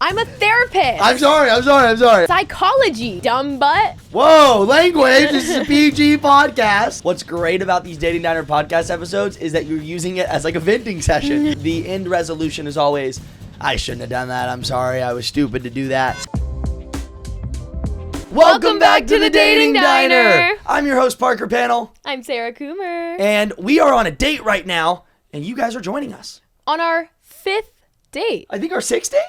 I'm a therapist. I'm sorry. Psychology, dumb butt. Whoa, language. This is a PG podcast. What's great about these Dating Diner podcast episodes is that you're using it as like a venting session. The end resolution is always, I shouldn't have done that. I'm sorry. I was stupid to do that. Welcome back to the Dating Diner. I'm your host, Parker Panel. I'm Sarah Coomer. And we are on a date right now, and you guys are joining us. On our 5th date. I think our 6th date?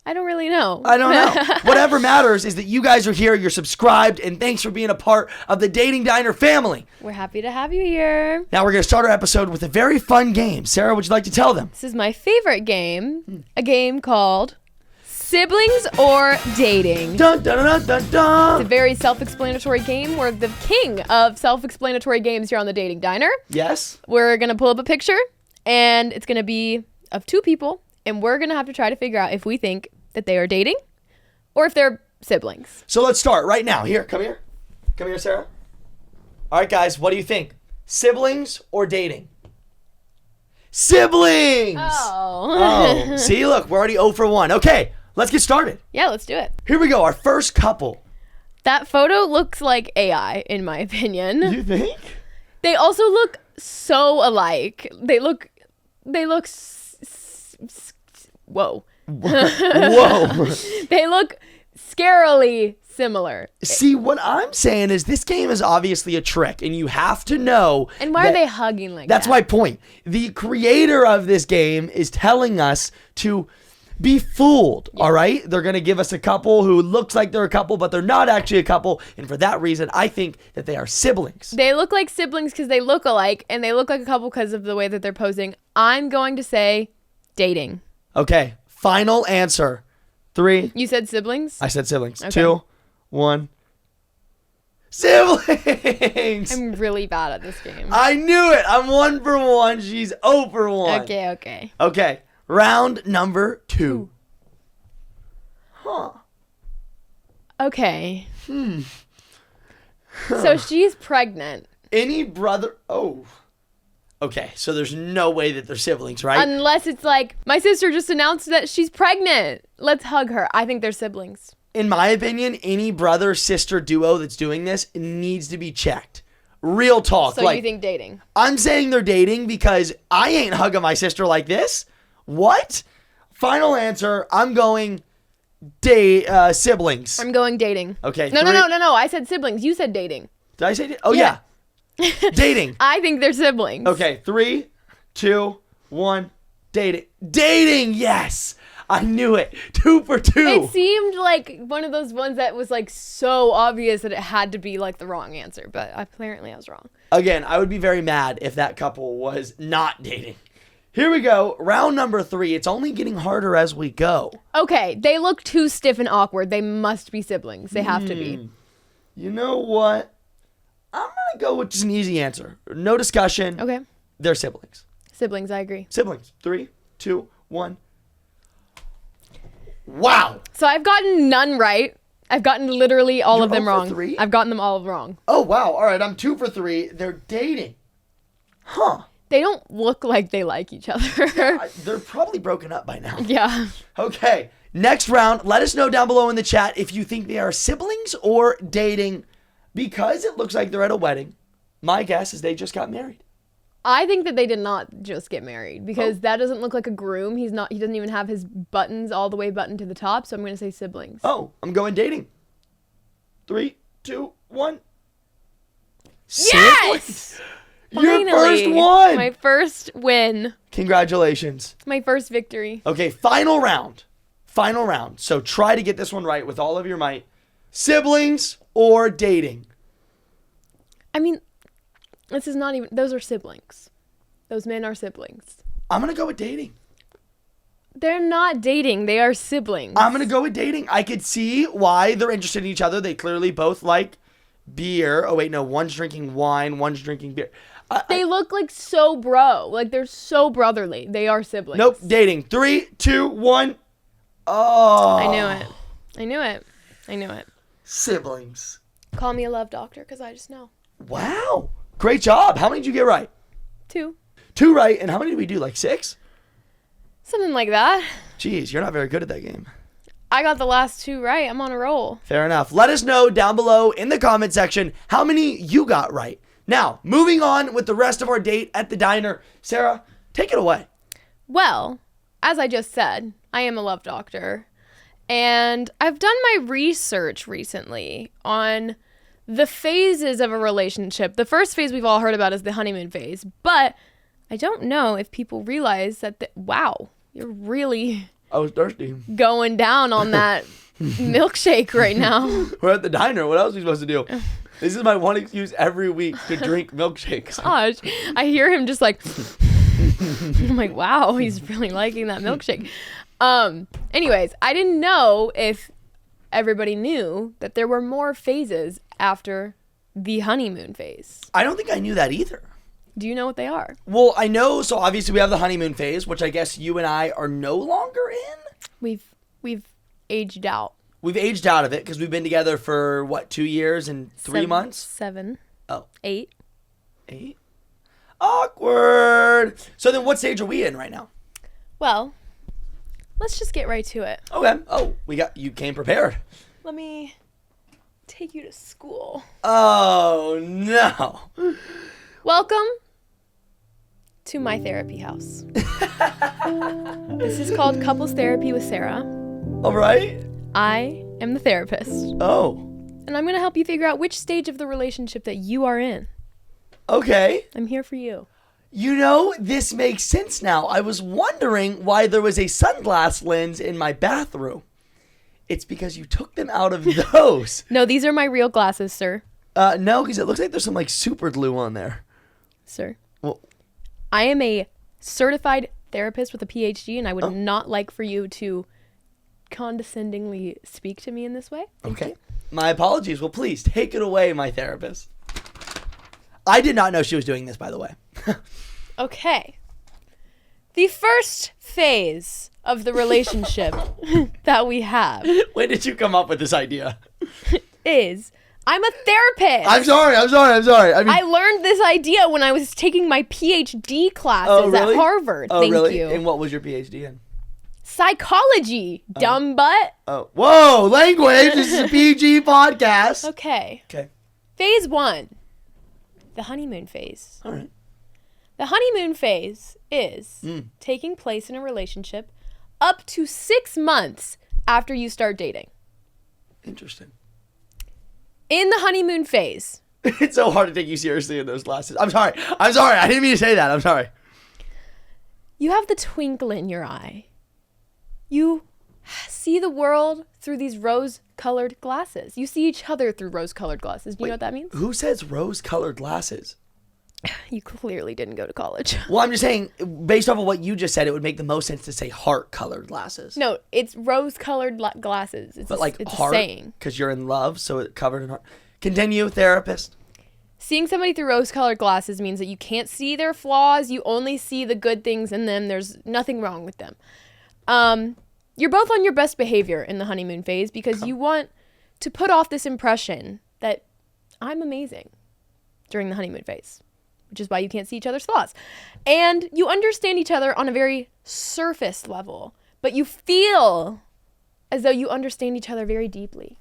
I don't really know. I don't know. Whatever matters is that you guys are here, you're subscribed, and thanks for being a part of the Dating Diner family. We're happy to have you here. Now we're going to start our episode with a very fun game. Sarah, would you like to tell them? This is my favorite game, a game called Siblings or Dating. Dun, dun, dun, dun, dun. It's a very self-explanatory game. We're the king of self-explanatory games here on the Dating Diner. Yes. We're going to pull up a picture, and it's going to be of two people, and we're going to have to try to figure out if we think that they are dating or if they're siblings. So let's start right now. Here, come here. Come here, Sarah. All right, guys, what do you think? Siblings or dating? Siblings! Oh. See, look, we're already 0 for 1. Okay, let's get started. Yeah, let's do it. Here we go, our first couple. That photo looks like AI, in my opinion. You think? They also look so alike. They look whoa. Whoa. They look scarily similar. See, what I'm saying is this game is obviously a trick, and you have to know. And why are they hugging like that? That's my point. The creator of this game is telling us to be fooled, all right? They're going to give us a couple who looks like they're a couple, but they're not actually a couple. And for that reason, I think that they are siblings. They look like siblings because they look alike, and they look like a couple because of the way that they're posing. I'm going to say dating. Okay, final answer. 3. You said siblings? I said siblings. Okay. 2, 1. Siblings! I'm really bad at this game. I knew it. I'm 1 for 1. She's 0 for 1. Okay. Okay, round number 2. Huh. Okay. So she's pregnant. Any brother... Oh. Okay, so there's no way that they're siblings, right? Unless it's like, my sister just announced that she's pregnant. Let's hug her. I think they're siblings. In my opinion, any brother-sister duo that's doing this needs to be checked. Real talk. So you think dating? I'm saying they're dating because I ain't hugging my sister like this. What? Final answer, I'm going siblings. I'm going dating. Okay. No. I said siblings. You said dating. Did I say Oh, yeah. Dating. I think they're siblings. Okay, 3, 2, 1. Dating, yes. I knew it. 2 for 2. It seemed like one of those ones that was like so obvious that it had to be like the wrong answer, but apparently I was wrong. Again, I would be very mad if that couple was not dating. Here we go. Round number 3. It's only getting harder as we go. Okay, they look too stiff and awkward. They must be siblings. They have to be. You know what? I'm going to go with just an easy answer. No discussion. Okay. They're siblings. Siblings, I agree. Siblings. 3, 2, 1. Wow. So I've gotten none right. I've gotten literally all of them 0 for wrong. 3? I've gotten them all wrong. Oh, wow. All right, I'm 2 for 3. They're dating. Huh. They don't look like they like each other. They're probably broken up by now. Yeah. Okay. Next round. Let us know down below in the chat if you think they are siblings or dating. Because it looks like they're at a wedding, my guess is they just got married. I think that they did not just get married because that doesn't look like a groom. He doesn't even have his buttons all the way buttoned to the top. So I'm going to say siblings. Oh, I'm going dating. 3, 2, 1. Yes! Siblings. Your Finally. first one. My first win. Congratulations. My first victory. Okay, final round. Final round. So try to get this one right with all of your might. Siblings or dating? I mean, this is not even, those are siblings. Those men are siblings. I'm going to go with dating. They're not dating. They are siblings. I'm going to go with dating. I could see why they're interested in each other. They clearly both like beer. Oh, wait, no. One's drinking wine. One's drinking beer. They look like so bro. Like they're so brotherly. They are siblings. Nope. Dating. 3, 2, 1. Oh. I knew it. Siblings. Call me a love doctor because I just know. Wow. Great job. How many did you get right? 2. 2 right. And how many did we do? Like 6? Something like that. Jeez, you're not very good at that game. I got the last 2 right. I'm on a roll. Fair enough. Let us know down below in the comment section how many you got right. Now, moving on with the rest of our date at the diner. Sarah, take it away. Well, as I just said, I am a love doctor. And I've done my research recently on the phases of a relationship. The first phase we've all heard about is the honeymoon phase. But I don't know if people realize that, wow, you're really I was thirsty. going down on that milkshake right now. We're at the diner. What else are we supposed to do? This is my one excuse every week to drink milkshakes. Gosh, I hear him just like, I'm like, wow, he's really liking that milkshake. Anyways, I didn't know if everybody knew that there were more phases after the honeymoon phase. I don't think I knew that either. Do you know what they are? Well, I know, so obviously we have the honeymoon phase, which I guess you and I are no longer in. We've aged out. We've aged out of it because we've been together for, what, 2 years and 3 months? 7. Oh. 8. 8? Awkward. So then what stage are we in right now? Well, let's just get right to it. Okay. Oh, you came prepared. Let me take you to school. Oh, no. Welcome to my therapy house. This is called Couples Therapy with Sarah. All right. I am the therapist. Oh. And I'm going to help you figure out which stage of the relationship that you are in. Okay. I'm here for you. You know, this makes sense now. I was wondering why there was a sunglass lens in my bathroom. It's because you took them out of those. No, these are my real glasses, sir. No, because it looks like there's some like super glue on there. Sir. Well, I am a certified therapist with a PhD, and I would not like for you to condescendingly speak to me in this way. Okay. My apologies. Well, please take it away, my therapist. I did not know she was doing this, by the way. Okay. The first phase of the relationship that we have When did you come up with this idea? is I'm a therapist. I'm sorry. I mean, I learned this idea when I was taking my PhD classes at Harvard. Oh, Thank really? you. And what was your PhD in? Psychology, dumb butt. Oh, whoa, language. This is a PG podcast. Okay. Okay. Phase 1, the honeymoon phase. All right. The honeymoon phase is taking place in a relationship up to 6 months after you start dating. Interesting. In the honeymoon phase. It's so hard to take you seriously in those glasses. I'm sorry. I didn't mean to say that. I'm sorry. You have the twinkle in your eye. You see the world through these rose-colored glasses. You see each other through rose-colored glasses. Do you know what that means? Who says rose-colored glasses? You clearly didn't go to college. Well, I'm just saying, based off of what you just said, it would make the most sense to say heart-colored glasses. No, it's rose-colored glasses. It's it's heart, a saying. because you're in love, so it covered in heart. Continue, therapist. Seeing somebody through rose-colored glasses means that you can't see their flaws. You only see the good things in them. There's nothing wrong with them. You're both on your best behavior in the honeymoon phase because you want to put off this impression that I'm amazing during the honeymoon phase, which is why you can't see each other's flaws. And you understand each other on a very surface level, but you feel as though you understand each other very deeply,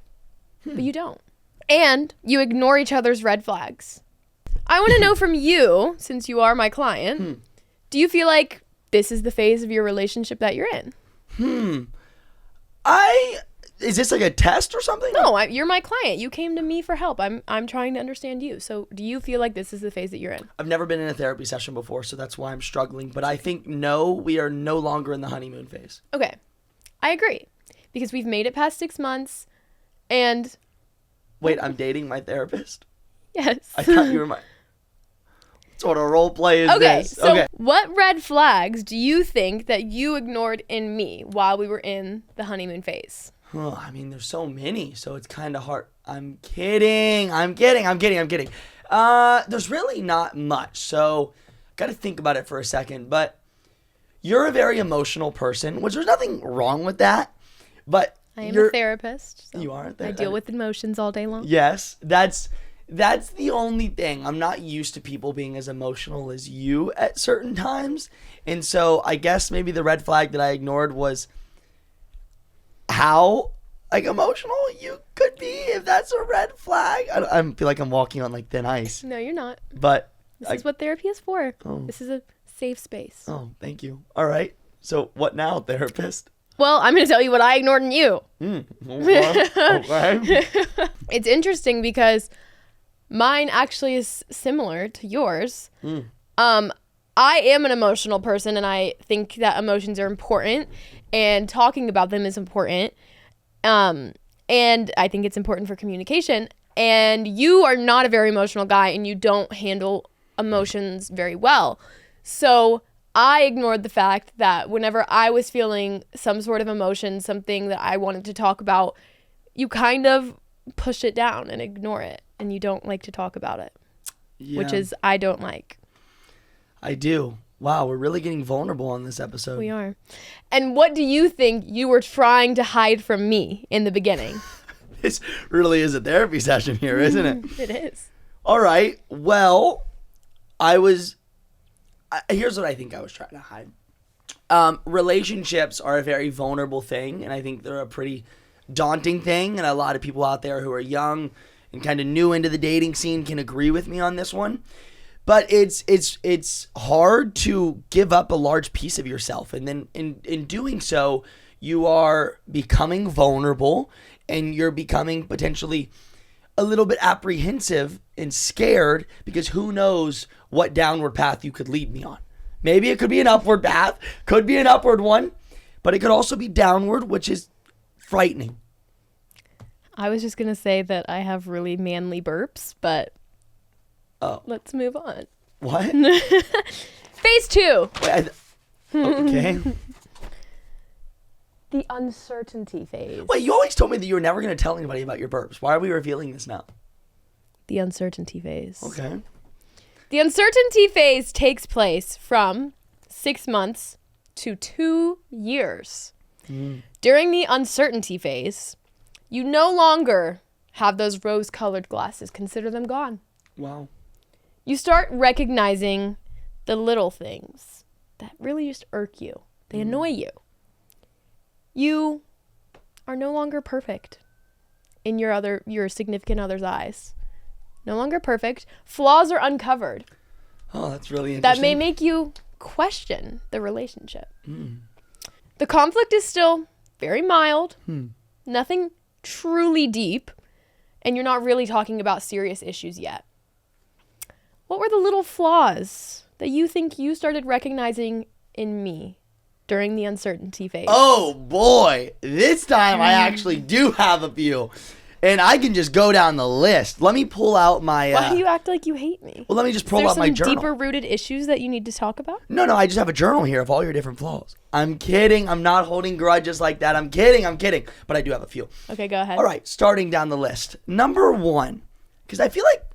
but you don't. And you ignore each other's red flags. I want to know from you, since you are my client, do you feel like this is the phase of your relationship that you're in? Is this like a test or something? No, you're my client. You came to me for help. I'm trying to understand you. So do you feel like this is the phase that you're in? I've never been in a therapy session before, so that's why I'm struggling. But I think, no, we are no longer in the honeymoon phase. Okay. I agree. Because we've made it past 6 months and... Wait, I'm dating my therapist? Yes. I thought you were my... What sort of role play is this? So what red flags do you think that you ignored in me while we were in the honeymoon phase? I mean, there's so many, so it's kind of hard. I'm kidding. There's really not much, so got to think about it for a second. But you're a very emotional person, which there's nothing wrong with that. But I am a therapist. So you are a therapist. I deal with emotions all day long. Yes, That's the only thing. I'm not used to people being as emotional as you at certain times. And so I guess maybe the red flag that I ignored was how like emotional you could be, if that's a red flag. I feel like I'm walking on like thin ice. No, you're not. But this is what therapy is for. Oh. This is a safe space. Oh, thank you. All right. So what now, therapist? Well, I'm going to tell you what I ignored in you. Okay. It's interesting because mine actually is similar to yours. I am an emotional person, and I think that emotions are important, and talking about them is important. And I think it's important for communication. And you are not a very emotional guy, and you don't handle emotions very well. So I ignored the fact that whenever I was feeling some sort of emotion, something that I wanted to talk about, you kind of push it down and ignore it, and you don't like to talk about it, which is I don't like. I do. Wow, we're really getting vulnerable on this episode. We are. And what do you think you were trying to hide from me in the beginning? This really is a therapy session here, isn't it? It is. All right. Well, here's what I think I was trying to hide. Relationships are a very vulnerable thing, and I think they're a pretty daunting thing, and a lot of people out there who are young and kind of new into the dating scene can agree with me on this one. But it's hard to give up a large piece of yourself, and then in doing so, you are becoming vulnerable, and you're becoming potentially a little bit apprehensive and scared, because who knows what downward path you could lead me on. Maybe it could be an upward path, could be an upward one, but it could also be downward, which is frightening. I was just going to say that I have really manly burps, but let's move on. What? Phase 2. Wait, okay. The uncertainty phase. Wait, you always told me that you were never going to tell anybody about your burps. Why are we revealing this now? The uncertainty phase. Okay. The uncertainty phase takes place from 6 months to 2 years. During the uncertainty phase, you no longer have those rose-colored glasses. Consider them gone. Wow. You start recognizing the little things that really just irk you. They annoy you. You are no longer perfect in your significant other's eyes. No longer perfect. Flaws are uncovered. Oh, that's really interesting. That may make you question the relationship. The conflict is still very mild. Nothing truly deep. And you're not really talking about serious issues yet. What were the little flaws that you think you started recognizing in me during the uncertainty phase? Oh, boy. This time I actually do have a few. And I can just go down the list. Let me pull out my... Why do you act like you hate me? Well, let me just pull out my journal. Is there some deeper-rooted issues that you need to talk about? No, I just have a journal here of all your different flaws. I'm kidding. I'm not holding grudges like that. I'm kidding. But I do have a few. Okay, go ahead. All right, starting down the list. Number 1, because I feel like,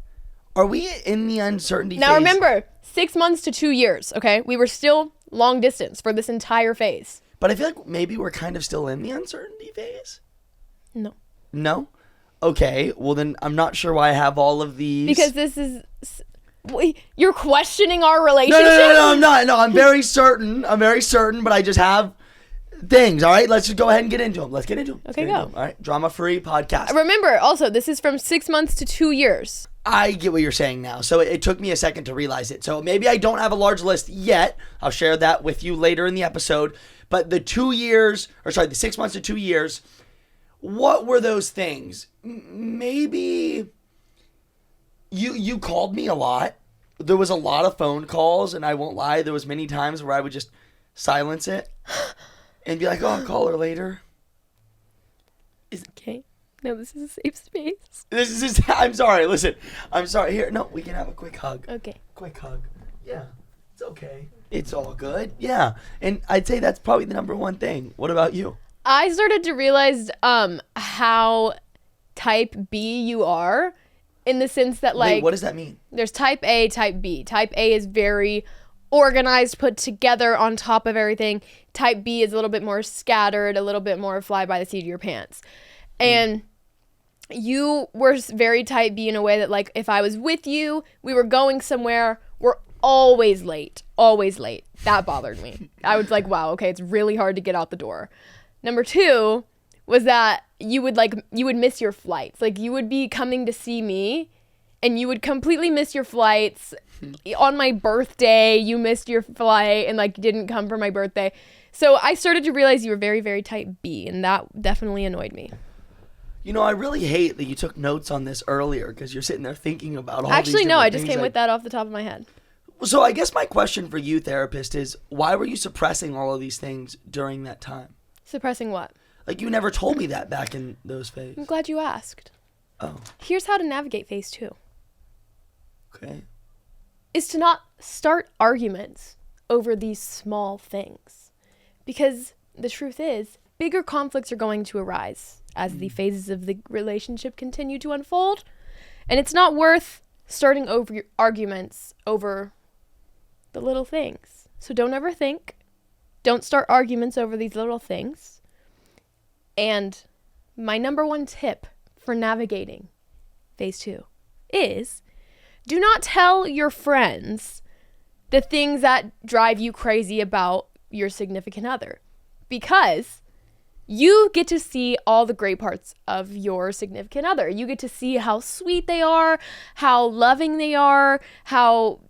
are we in the uncertainty phase? Now remember, 6 months to 2 years, okay? We were still long distance for this entire phase. But I feel like maybe we're kind of still in the uncertainty phase. No? Okay, well then I'm not sure why I have all of these. Because this is... Wait, you're questioning our relationship? No, I'm not. No, I'm very certain, but I just have things, all right? Let's just go ahead and get into them. Let's get into them. Okay, go. All right, drama-free podcast. Remember, also, this is from 6 months to 2 years. I get what you're saying now. So it took me a second to realize it. So maybe I don't have a large list yet. I'll share that with you later in the episode. But the 6 months to 2 years, what were those things? Maybe you called me a lot. There was a lot of phone calls, and I won't lie, there was many times where I would just silence it and be like, oh, I'll call her later. Okay. No, this is a safe space. I'm sorry. Listen, I'm sorry. Here, no, we can have a quick hug. Okay. Quick hug. Yeah, it's okay. It's all good. Yeah, and I'd say that's probably the number one thing. What about you? I started to realize how type B you are, in the sense that, like... Wait, what does that mean? There's type A, type B. Type A is very organized, put together, on top of everything. Type B is a little bit more scattered, a little bit more fly by the seat of your pants. And you were very type B in a way that, like, if I was with you, we were going somewhere, we're always late. Always late. That bothered me. I was like, wow, okay, it's really hard to get out the door. Number 2 was that you would miss your flights. Like, you would be coming to see me, and you would completely miss your flights. On my birthday, you missed your flight and, like, didn't come for my birthday. So I started to realize you were very, very type B, and that definitely annoyed me. You know, I really hate that you took notes on this earlier because you're sitting there thinking about all Actually, these no, I different just things. came with that off the top of my head. So I guess my question for you, therapist, is why were you suppressing all of these things during that time? Suppressing what? Like, you never told me that back in those I'm phases. glad you asked. Oh, Here's how to navigate phase 2. okay. Is to not start arguments over these small things. Because the truth is, bigger conflicts are going to arise as the phases of the relationship continue to unfold. And it's not worth starting over arguments over the little things. So don't overthink. Don't start arguments over these little things. And my number 1 tip for navigating phase 2 is do not tell your friends the things that drive you crazy about your significant other, because you get to see all the great parts of your significant other. You get to see how sweet they are, how loving they are, how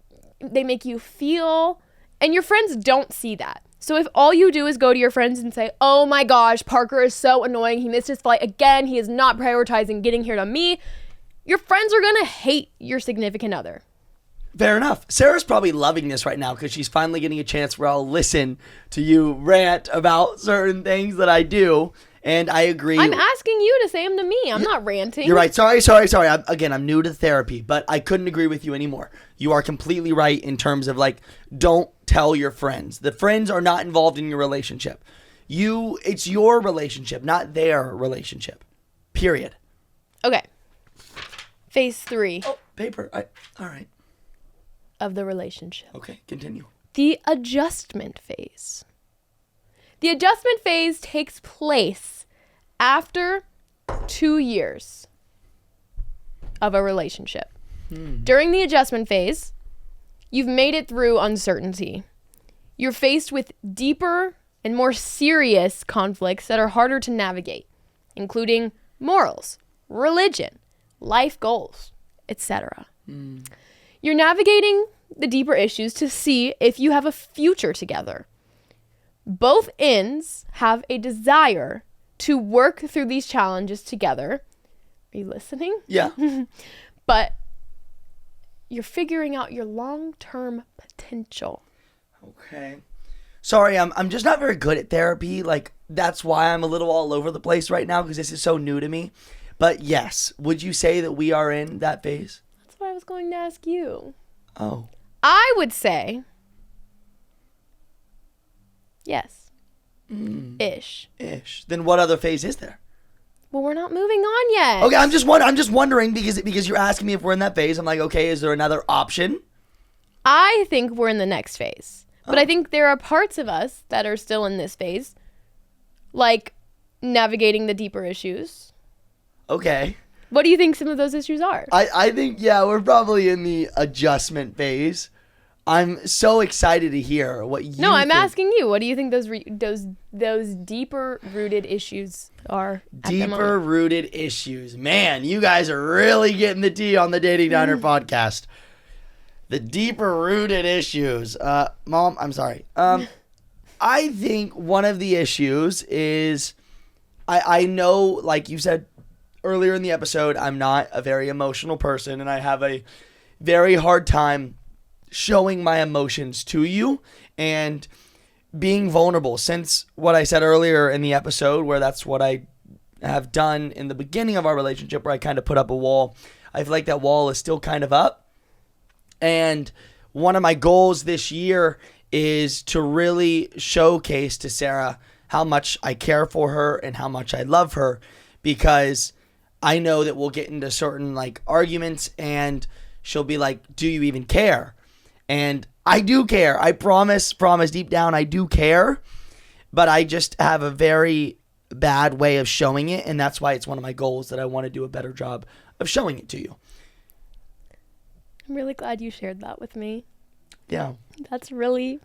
they make you feel, and your friends don't see that. So if all you do is go to your friends and say, oh my gosh, Parker is so annoying, he missed his flight again, he is not prioritizing getting here to me, your friends are gonna hate your significant other. Fair enough. Sarah's probably loving this right now because she's finally getting a chance where I'll listen to you rant about certain things that I do, and I agree. I'm asking you to say them to me. I'm not ranting. You're right. Sorry. I'm new to therapy, but I couldn't agree with you anymore. You are completely right in terms of, like, don't tell your friends. The friends are not involved in your relationship. It's your relationship, not their relationship. Period. Okay. Phase 3 Oh, paper. All right. of the relationship. Okay, continue. The adjustment phase. The adjustment phase takes place after 2 years of a relationship. During the adjustment phase, you've made it through uncertainty. You're faced with deeper and more serious conflicts that are harder to navigate, including morals, religion, life goals, etc. You're navigating the deeper issues to see if you have a future together. Both ends have a desire to work through these challenges together. Are you listening? Yeah. But you're figuring out your long-term potential. Okay. Sorry, I'm just not very good at therapy. Like, that's why I'm a little all over the place right now, because this is so new to me. But yes, would you say that we are in that phase? That's what I was going to ask you. Oh. I would say yes. Ish. Then what other phase is there? Well, we're not moving on yet. Okay, I'm just wondering because you're asking me if we're in that phase. I'm like, okay, is there another option? I think we're in the next phase. But I think there are parts of us that are still in this phase, like navigating the deeper issues. Okay. What do you think some of those issues are? I think, yeah, we're probably in the adjustment phase. I'm so excited to hear what you No, I'm think. asking you. What do you think those deeper rooted issues are? Deeper rooted issues. Man, you guys are really getting the tea on the Dating Diner podcast. The deeper rooted issues. Mom, I'm sorry. I think one of the issues is I know, like you said earlier in the episode, I'm not a very emotional person, and I have a very hard time showing my emotions to you and being vulnerable. Since what I said earlier in the episode, where that's what I have done in the beginning of our relationship, where I kind of put up a wall, I feel like that wall is still kind of up. And one of my goals this year is to really showcase to Sarah how much I care for her and how much I love her, because I know that we'll get into certain, like, arguments and she'll be like, do you even care? And I do care. I promise deep down I do care, but I just have a very, bad way of showing it, and that's why it's one of my goals that I want to do a better job of showing it to you. I'm really glad you shared that with me. Yeah. That's really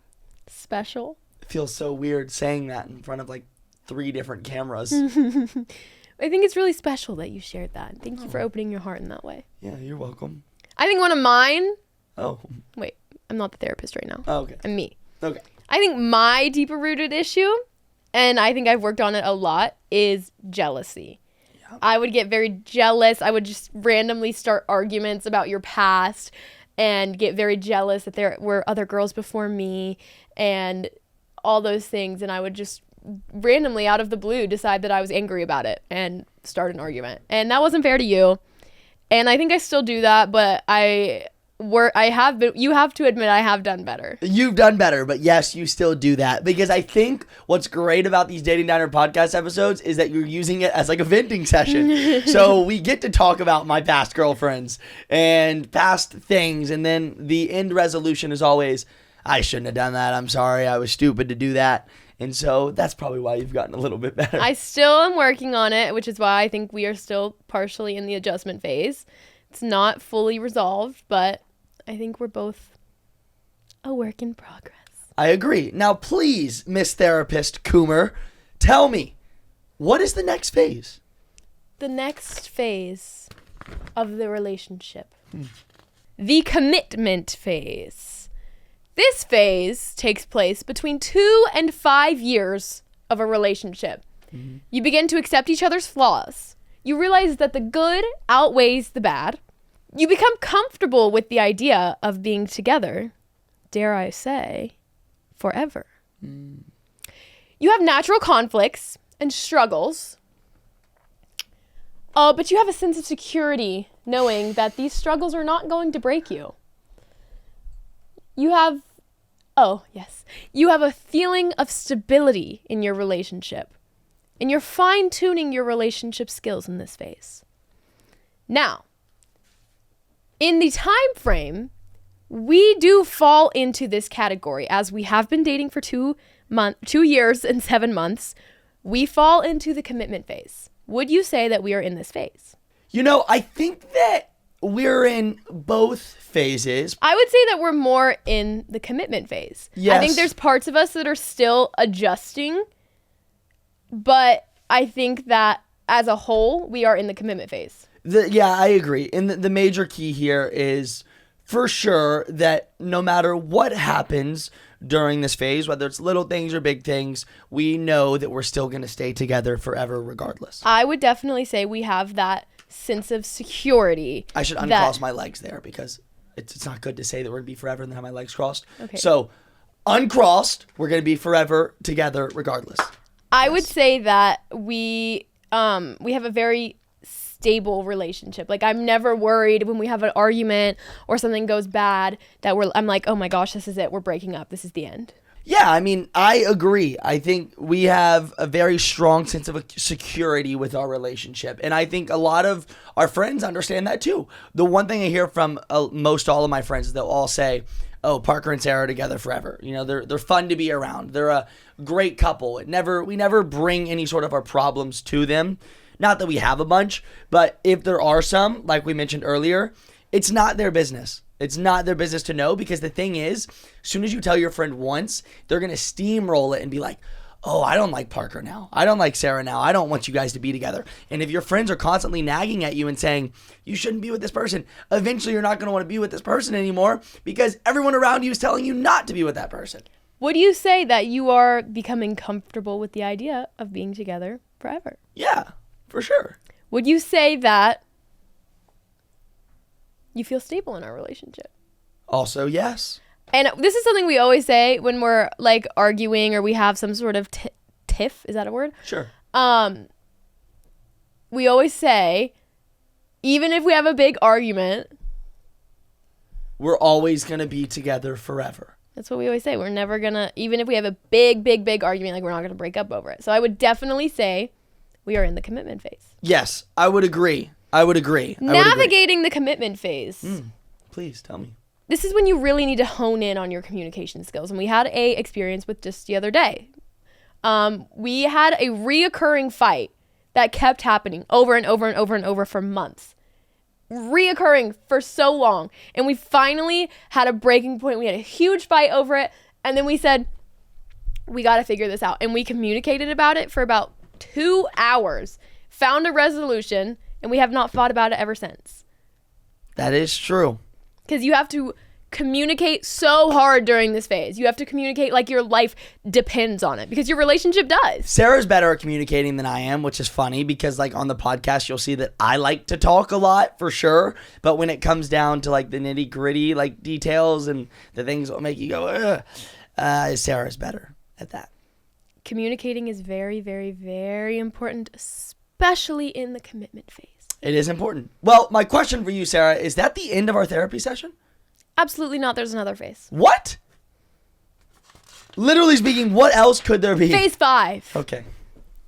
special. It feels so weird saying that in front of like 3 different cameras. I think it's really special that you shared that. Thank you for opening your heart in that way. Yeah, you're welcome. I think one of mine... Oh. Wait, I'm not the therapist right now. Oh, okay. I'm me. Okay. I think my deeper rooted issue, and I think I've worked on it a lot, is jealousy. Yeah. I would get very jealous. I would just randomly start arguments about your past and get very jealous that there were other girls before me and all those things. And I would just randomly, out of the blue, decide that I was angry about it and start an argument. And that wasn't fair to you. And I think I still do that, but you have to admit I have done better. You've done better, but yes, you still do that. Because I think what's great about these Dating Diner podcast episodes is that you're using it as like a venting session. So we get to talk about my past girlfriends and past things. And then the end resolution is always, I shouldn't have done that. I'm sorry. I was stupid to do that. And so that's probably why you've gotten a little bit better. I still am working on it, which is why I think we are still partially in the adjustment phase. It's not fully resolved, but I think we're both a work in progress. I agree. Now, please, Miss Therapist Coomer, tell me, what is the next phase? The next phase of the relationship. The commitment phase. This phase takes place between 2 and 5 years of a relationship. Mm-hmm. You begin to accept each other's flaws. You realize that the good outweighs the bad. You become comfortable with the idea of being together, dare I say, forever. Mm. You have natural conflicts and struggles, but you have a sense of security knowing that these struggles are not going to break you. You have a feeling of stability in your relationship, and you're fine-tuning your relationship skills in this phase. Now, in the time frame, we do fall into this category. As we have been dating for 2 years and 7 months, we fall into the commitment phase. Would you say that we are in this phase? You know, I think that we're in both phases. I would say that we're more in the commitment phase. Yes. I think there's parts of us that are still adjusting, but I think that as a whole, we are in the commitment phase. Yeah, I agree. And the major key here is for sure that no matter what happens during this phase, whether it's little things or big things, we know that we're still going to stay together forever regardless. I would definitely say we have that sense of security. I should uncross my legs there because it's not good to say that we're going to be forever and then have my legs crossed. Okay. So uncrossed, we're going to be forever together regardless. I would say that we have a very stable relationship. Like, I'm never worried when we have an argument or something goes bad that I'm like, oh my gosh, this is it. We're breaking up. This is the end. Yeah, I mean, I agree. I think we have a very strong sense of security with our relationship. And I think a lot of our friends understand that too. The one thing I hear from most all of my friends is they'll all say, oh, Parker and Sarah are together forever. You know, they're fun to be around. They're a great couple. We never bring any sort of our problems to them. Not that we have a bunch, but if there are some, like we mentioned earlier, it's not their business. It's not their business to know, because the thing is, as soon as you tell your friend once, they're going to steamroll it and be like, oh, I don't like Parker now. I don't like Sarah now. I don't want you guys to be together. And if your friends are constantly nagging at you and saying, you shouldn't be with this person, eventually you're not going to want to be with this person anymore because everyone around you is telling you not to be with that person. Would you say that you are becoming comfortable with the idea of being together forever? Yeah, for sure. Would you say that you feel stable in our relationship? Also, yes. And this is something we always say when we're like arguing or we have some sort of tiff. Is that a word? Sure. We always say, even if we have a big argument, we're always going to be together forever. That's what we always say. We're never going to, even if we have a big argument, like, we're not going to break up over it. So I would definitely say we are in the commitment phase. Yes, I would agree. Navigating the commitment phase. Please tell me. This is when you really need to hone in on your communication skills. And we had a experience with just the other day. We had a reoccurring fight that kept happening over and over and over and over for months. Reoccurring for so long. And we finally had a breaking point. We had a huge fight over it. And then we said, we got to figure this out. And we communicated about it for about 2 hours, found a resolution, and we have not fought about it ever since. That is true. Because you have to communicate so hard during this phase. You have to communicate like your life depends on it, because your relationship does. Sarah's better at communicating than I am, which is funny because like on the podcast, you'll see that I like to talk a lot for sure. But when it comes down to like the nitty gritty, like details and the things that make you go, Sarah's better at that. Communicating is very, very, very important, especially in the commitment phase. It is important. Well, my question for you, Sarah, is that the end of our therapy session? Absolutely not. There's another phase. What? Literally speaking, what else could there be? Phase 5. Okay.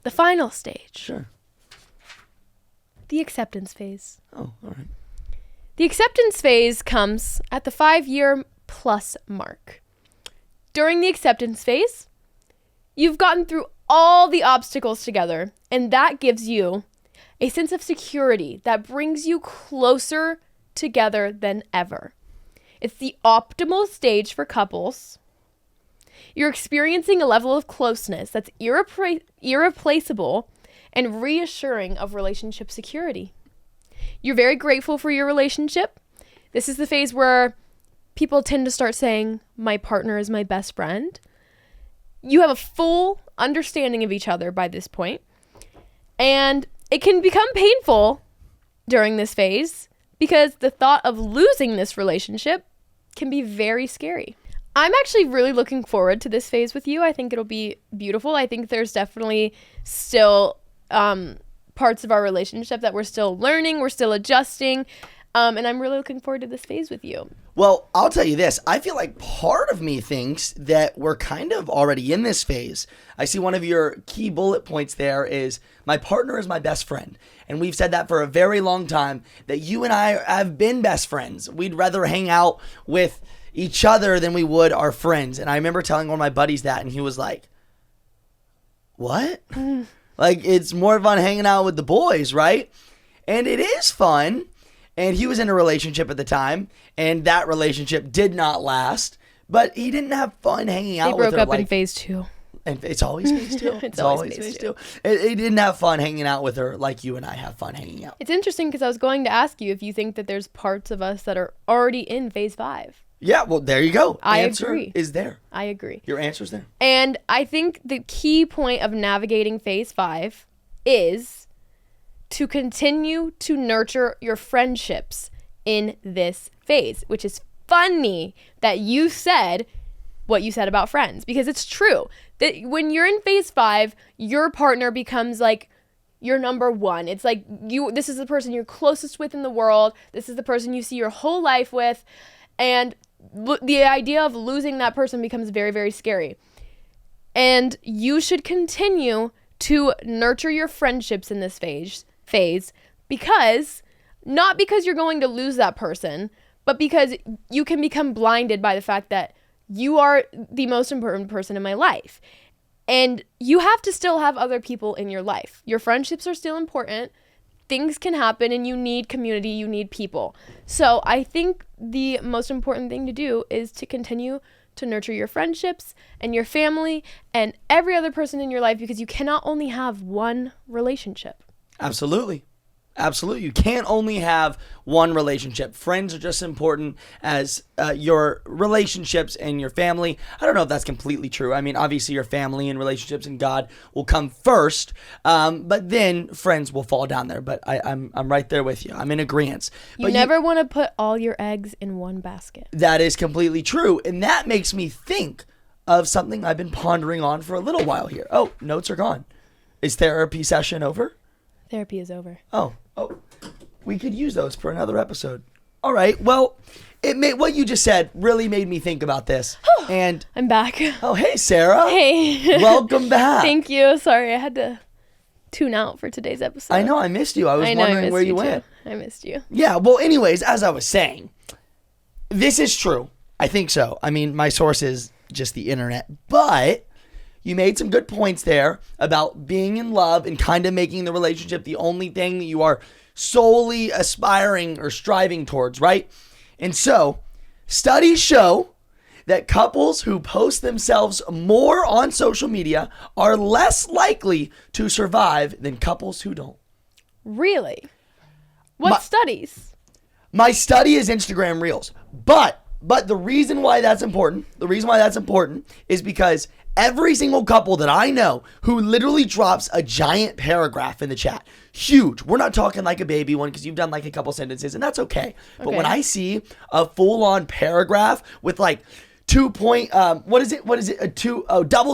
The final stage. Sure. The acceptance phase. Oh, all right. The acceptance phase comes at the 5-year plus mark. During the acceptance phase, you've gotten through all the obstacles together, and that gives you a sense of security that brings you closer together than ever. It's the optimal stage for couples. You're experiencing a level of closeness that's irreplaceable and reassuring of relationship security. You're very grateful for your relationship. This is the phase where people tend to start saying, my partner is my best friend. You have a full understanding of each other by this point. And it can become painful during this phase because the thought of losing this relationship can be very scary. I'm actually really looking forward to this phase with you. I think it'll be beautiful. I think there's definitely still parts of our relationship that we're still learning, we're still adjusting, and I'm really looking forward to this phase with you. Well, I'll tell you this. I feel like part of me thinks that we're kind of already in this phase. I see one of your key bullet points there is my partner is my best friend. And we've said that for a very long time, that you and I have been best friends. We'd rather hang out with each other than we would our friends. And I remember telling one of my buddies that, and he was like, what? Like, it's more fun hanging out with the boys, right? And it is fun. And he was in a relationship at the time, and that relationship did not last. But he didn't have fun hanging out with her. They broke up in phase 2. And it's always phase 2. It's always phase 2. He didn't have fun hanging out with her like you and I have fun hanging out. It's interesting because I was going to ask you if you think that there's parts of us that are already in phase 5. Yeah, well, there you go. I Answer agree. is there. I agree. Your answer's there. And I think the key point of navigating phase 5 is to continue to nurture your friendships in this phase, which is funny that you said what you said about friends, because it's true that when you're in phase 5, your partner becomes like your number one. It's like this is the person you're closest with in the world. This is the person you see your whole life with. And the idea of losing that person becomes very, very scary. And you should continue to nurture your friendships in this phase because not because you're going to lose that person, but because you can become blinded by the fact that you are the most important person in my life. And you have to still have other people in your life. Your friendships are still important. Things can happen and you need community, you need people. So I think the most important thing to do is to continue to nurture your friendships and your family and every other person in your life, because you cannot only have one relationship. Absolutely. Absolutely. You can't only have one relationship. Friends are just as important as your relationships and your family. I don't know if that's completely true. I mean, obviously your family and relationships and God will come first, but then friends will fall down there. But I'm right there with you. I'm in agreement. You never want to put all your eggs in one basket. That is completely true. And that makes me think of something I've been pondering on for a little while here. Oh, notes are gone. Is therapy session over? Therapy is over. Oh, we could use those for another episode. All right. Well, what you just said really made me think about this. And I'm back. Oh, hey, Sarah. Hey. Welcome back. Thank you. Sorry, I had to tune out for today's episode. I know. I missed you. I was wondering where you went. I missed you. Yeah. Well, anyways, as I was saying, this is true. I think so. I mean, my source is just the internet. But you made some good points there about being in love and kind of making the relationship the only thing that you are solely aspiring or striving towards, right? And so, studies show that couples who post themselves more on social media are less likely to survive than couples who don't. Really? What studies? My study is Instagram Reels. But the reason why that's important, is because every single couple that I know who literally drops a giant paragraph in the chat, huge. We're not talking like a baby one because you've done like a couple sentences and that's okay. But when I see a full-on paragraph with like double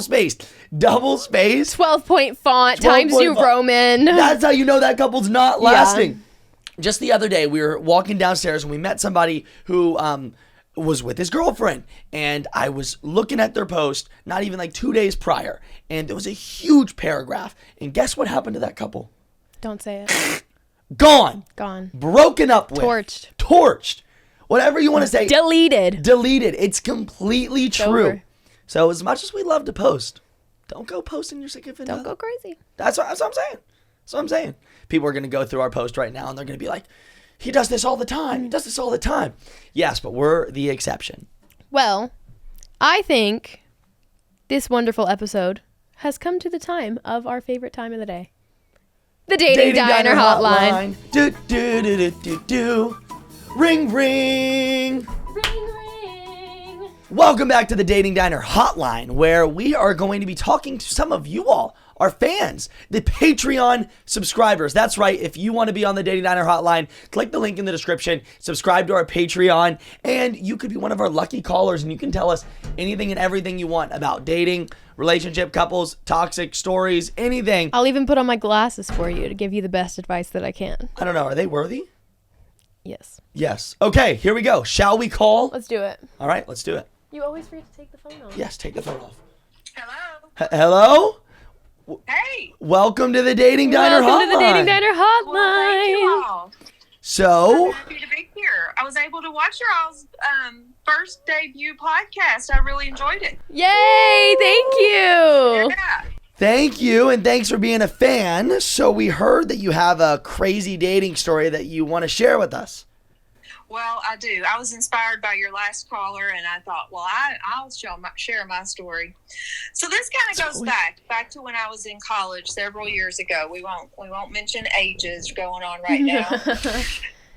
spaced. 12-point font, times New Roman. That's how you know that couple's not lasting. Yeah. Just the other day, we were walking downstairs and we met somebody who was with his girlfriend. And I was looking at their post not even like 2 days prior. And there was a huge paragraph. And guess what happened to that couple? Don't say it. Gone. Broken up with. Torched. Whatever you want to say. Deleted. It's completely true. Over. So as much as we love to post, don't go posting your significant other. Don't go crazy. That's what I'm saying. People are going to go through our post right now and they're going to be like, he does this all the time. Yes, but we're the exception. Well, I think this wonderful episode has come to the time of our favorite time of the day. The Dating Diner Hotline. Do, do, do, do, do, do. Ring, ring. Ring. Welcome back to the Dating Diner Hotline, where we are going to be talking to some of you all, our fans, the Patreon subscribers. That's right. If you want to be on the Dating Diner Hotline, click the link in the description, subscribe to our Patreon, and you could be one of our lucky callers, and you can tell us anything and everything you want about dating, relationship, couples, toxic stories, anything. I'll even put on my glasses for you to give you the best advice that I can. I don't know. Are they worthy? Yes. Okay, here we go. Shall we call? Let's do it. All right, let's do it. You always forget to take the phone off. Yes, take the phone off. Hello. Hello? Hey. Welcome to the Dating Diner Hotline. Welcome to the Dating Diner Hotline. Well, thank you all. So, I'm happy to be here. I was able to watch your all's first debut podcast. I really enjoyed it. Yay! Thank you. Yeah. thank you, and thanks for being a fan. So we heard that you have a crazy dating story that you want to share with us. Well, I do. I was inspired by your last caller, and I thought, well, I'll share my story. So this kind of goes back to when I was in college several years ago. We won't mention ages going on right now.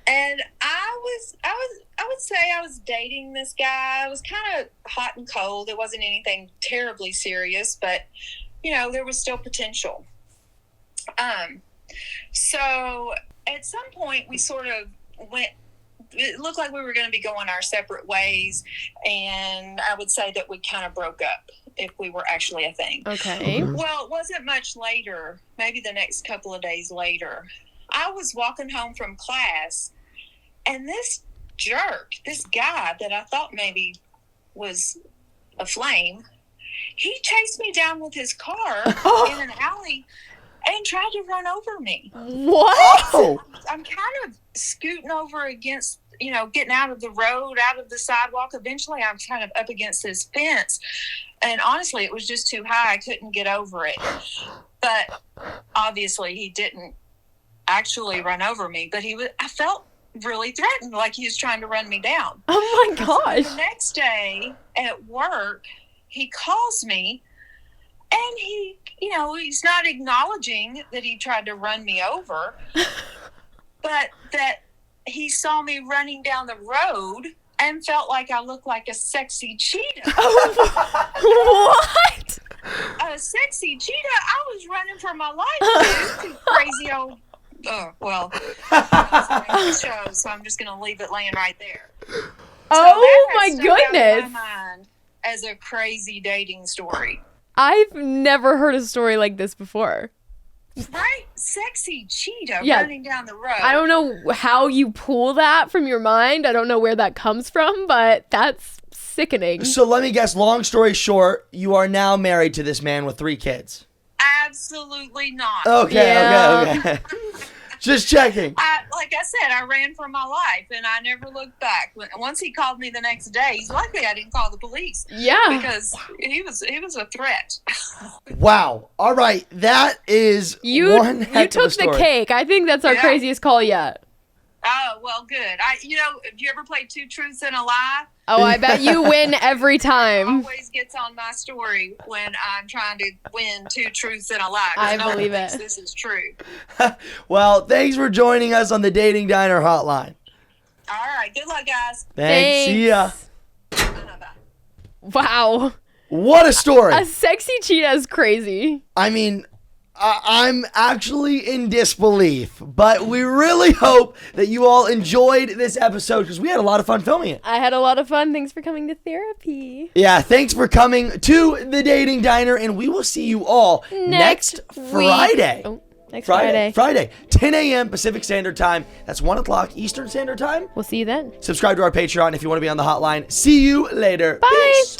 And I would say I was dating this guy. It was kind of hot and cold. It wasn't anything terribly serious, but there was still potential. So at some point we sort of went. It looked like we were going to be going our separate ways, and I would say that we kind of broke up if we were actually a thing. Okay. Well, it wasn't much later, maybe the next couple of days later, I was walking home from class, and this jerk, this guy that I thought maybe was a flame, he chased me down with his car in an alley and tried to run over me. What? Oh. I'm kind of scooting over against, getting out of the road, out of the sidewalk. Eventually, I'm kind of up against this fence. And honestly, it was just too high. I couldn't get over it. But obviously, he didn't actually run over me. But I felt really threatened, like he was trying to run me down. Oh, my gosh. So the next day at work, he calls me. And he's not acknowledging that he tried to run me over, but that he saw me running down the road and felt like I looked like a sexy cheetah. What? A sexy cheetah? I was running for my life, dude. Crazy old... well, it's a show, so I'm just going to leave it laying right there. Oh, my goodness. In my mind as a crazy dating story. I've never heard a story like this before. Right? Sexy cheetah running down the road. I don't know how you pull that from your mind. I don't know where that comes from, but that's sickening. So let me guess, long story short, you are now married to this man with 3 kids. Absolutely not. Okay. Just checking. I like I said, I ran for my life and I never looked back. Once he called me the next day, he's lucky I didn't call the police. Yeah. Because he was a threat. Wow. All right. That is one heck You of a took the story. cake. I think that's our Yeah. craziest call yet. Oh, well, good. Have you ever played Two Truths and a Lie? Oh, I bet you win every time. Always gets on my story when I'm trying to win Two Truths and a Lie. 'Cause I no one believe thinks it. This is true. Well, thanks for joining us on the Dating Diner Hotline. All right. Good luck, guys. Thanks. See ya. Bye. Wow. What a story. A sexy cheetah is crazy. I mean, I'm actually in disbelief, but we really hope that you all enjoyed this episode because we had a lot of fun filming it. I had a lot of fun. Thanks for coming to therapy. Yeah, thanks for coming to the Dating Diner, and we will see you all next week. Friday. Oh, next Friday. Friday, 10 a.m. Pacific Standard Time. That's 1 o'clock Eastern Standard Time. We'll see you then. Subscribe to our Patreon if you want to be on the hotline. See you later. Bye. Peace.